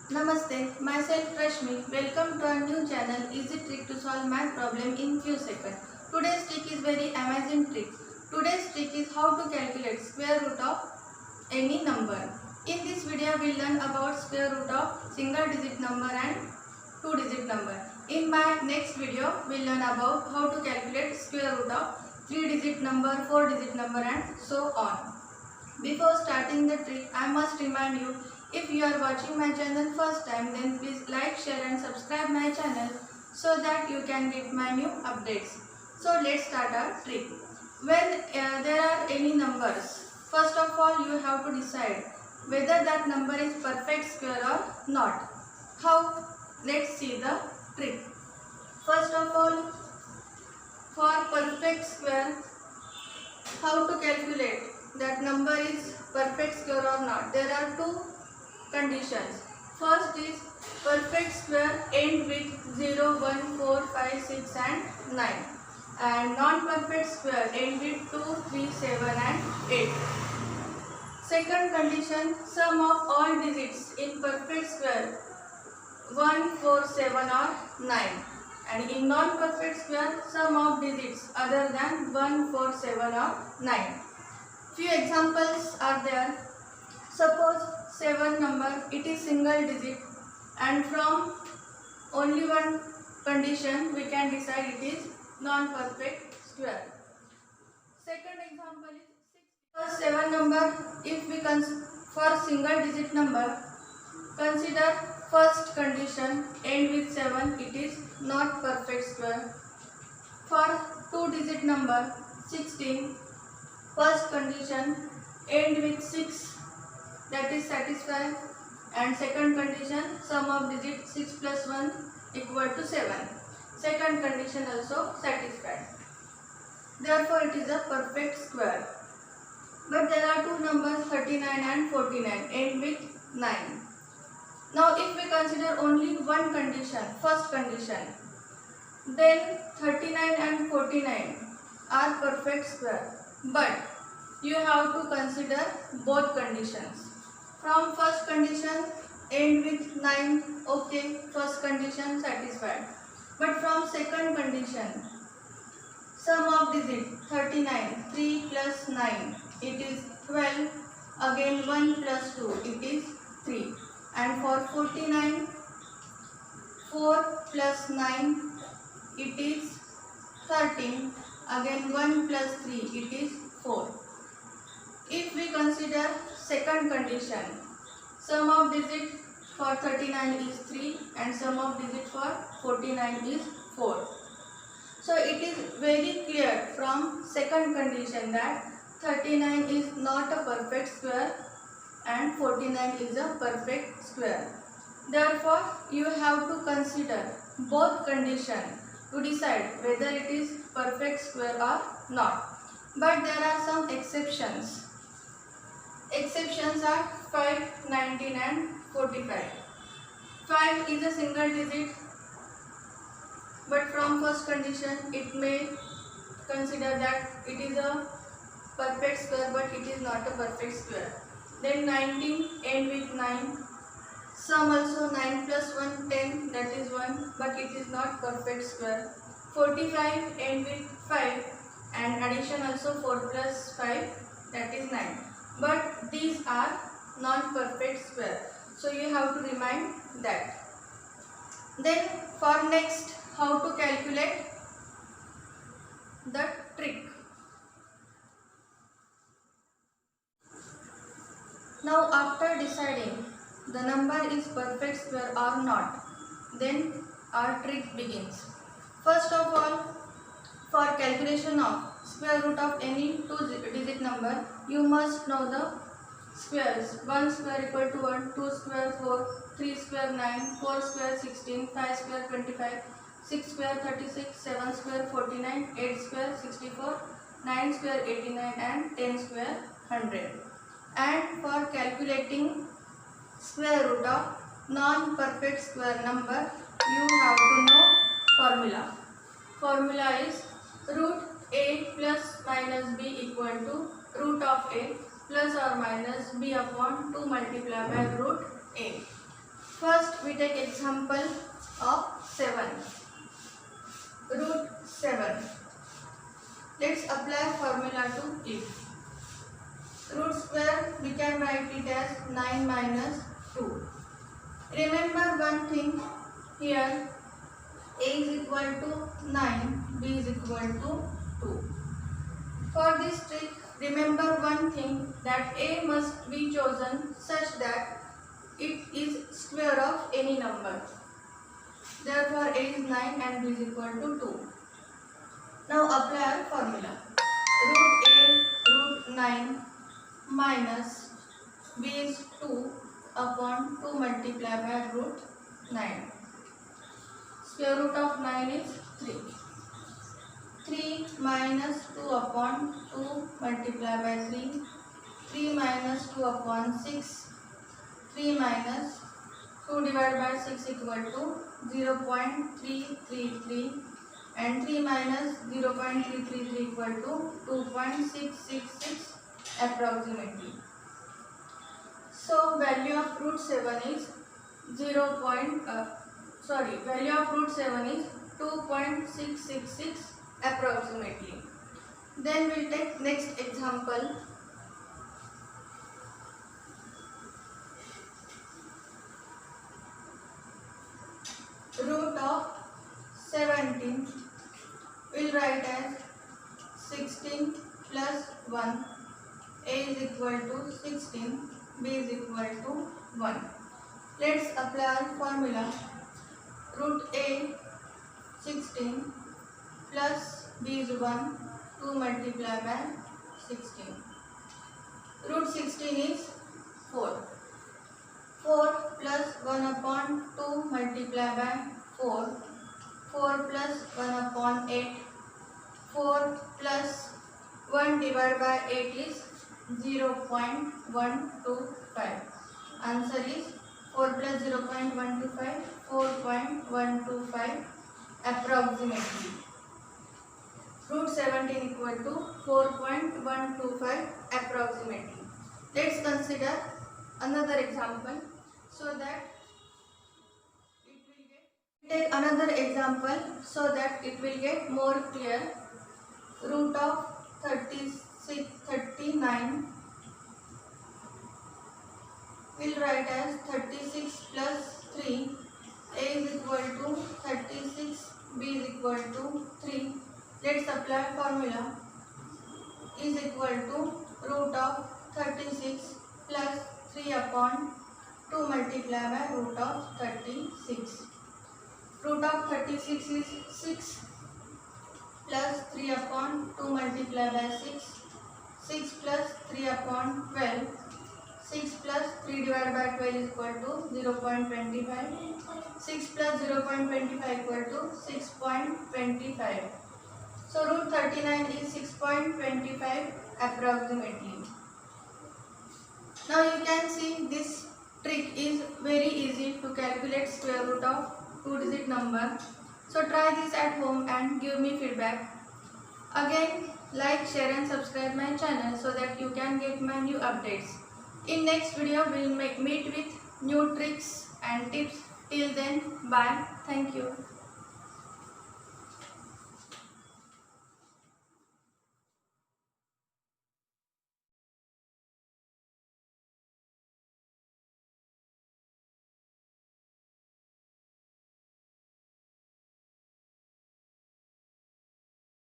Namaste, myself Rashmi. Welcome to our new channel Easy Trick to Solve Math Problem in few seconds. Today's trick is very amazing trick. Today's trick is how to calculate square root of any number. In this video we will learn about square root of single digit number and two digit number. In my next video we will learn about how to calculate square root of 3 digit number, 4 digit number and so on. Before starting the trick, I must remind you, if you are watching my channel first time, then please like, share and subscribe my channel so that you can get my new updates. So let's start our trick. When there are any numbers, first of all you have to decide whether that number is perfect square or not. How? Let's see the trick. First of all, for perfect square, how to calculate that number is perfect square or not? There are two conditions. First is perfect square end with 0, 1, 4, 5, 6 and 9, and non-perfect square end with 2, 3, 7 and 8. Second condition, sum of all digits in perfect square 1, 4, 7 or 9, and in non-perfect square sum of digits other than 1, 4, 7 or 9. Few examples are there. Suppose 7 number, it is single digit, and from only one condition we can decide it is non-perfect square. Second example is 6. For 7 number, if we for single digit number, consider first condition end with 7, it is not perfect square. For 2 digit number 16, first condition end with 6, that is satisfied, and second condition sum of digit 6 plus 1 equal to 7. Second condition also satisfied. Therefore it is a perfect square. But there are two numbers 39 and 49 end with 9. Now if we consider only one condition, first condition, then 39 and 49 are perfect square. But you have to consider both conditions. From first condition end with 9, okay, first condition satisfied. But from second condition, sum of digit 39, 3 plus 9, it is 12, again 1 plus 2, it is 3. And for 49, 4 plus 9, it is 13, again 1 plus 3, it is 4. If we consider second condition, sum of digit for 39 is 3 and sum of digit for 49 is 4. So it is very clear from second condition that 39 is not a perfect square and 49 is a perfect square. Therefore, you have to consider both conditions to decide whether it is perfect square or not. But there are some exceptions. Exceptions are 5, 19 and 45. 5 is a single digit, but from first condition it may consider that it is a perfect square, but it is not a perfect square. Then 19 end with 9, sum also 9 plus 1, 10, that is 1, but it is not perfect square. 45 end with 5 and addition also 4 plus 5, that is 9. But these are non-perfect square. So you have to remind that. Then for next, how to calculate the trick. Now after deciding the number is perfect square or not, then our trick begins. First of all, for calculation of square root of any two-digit number, you must know the squares. 1 square equal to 1, 2 square 4, 3 square 9, 4 square 16, 5 square 25, 6 square 36, 7 square 49, 8 square 64, 9 square 89 and 10 square 100. And for calculating square root of non-perfect square number, you have to know formula. Formula is root a plus minus b equal to root of a plus or minus b upon 2 multiplied by root a. First we take example of 7. Root 7. Let's apply formula to it. Root square we can write it as 9 minus 2. Remember one thing here, a is equal to 9, b is equal to 2. For this trick, remember one thing, that a must be chosen such that it is square of any number. Therefore, a is 9 and b is equal to 2. Now apply our formula. Root a, root 9 minus b is 2 upon 2 multiplied by root 9. Square root of 9 is 3. 3 minus 2 upon 2 multiplied by 3. 3 minus 2 upon 6. 3 minus 2 divided by 6 equal to 0.333, and 3 minus 0.333 equal to 2.666 approximately. So value of root 7 is value of root 7 is 2.666 approximately. Then we'll take next example. Root of 17 we'll write as 16 plus 1. A is equal to 16, b is equal to 1. Let's apply our formula. Root a 16 plus b is 1, 2 multiplied by 16. Root 16 is 4. 4 plus 1 upon 2 multiplied by 4. 4 plus 1 upon 8. 4 plus 1 divided by 8 is 0.125. Answer is 4 plus 0.125, 4.125 approximately. Root 17 equal to 4.125 approximately. Let's consider another example so that it will get. Take another example so that it will get more clear. Root of 39 we'll write as 36 plus 3. A is equal to 36, b is equal to 3. Let's apply formula. Is equal to root of 36 plus 3 upon 2 multiplied by root of 36. Root of 36 is 6 plus 3 upon 2 multiplied by 6. 6 plus 3 upon 12. 6 plus 3 divided by 12 is equal to 0.25. 6 plus 0.25 equal to 6.25. So root 39 is 6.25 approximately. Now you can see this trick is very easy to calculate square root of 2-digit number. So try this at home and give me feedback. Again, like, share and subscribe my channel so that you can get my new updates. In next video, we'll meet with new tricks and tips. Till then, bye. Thank you.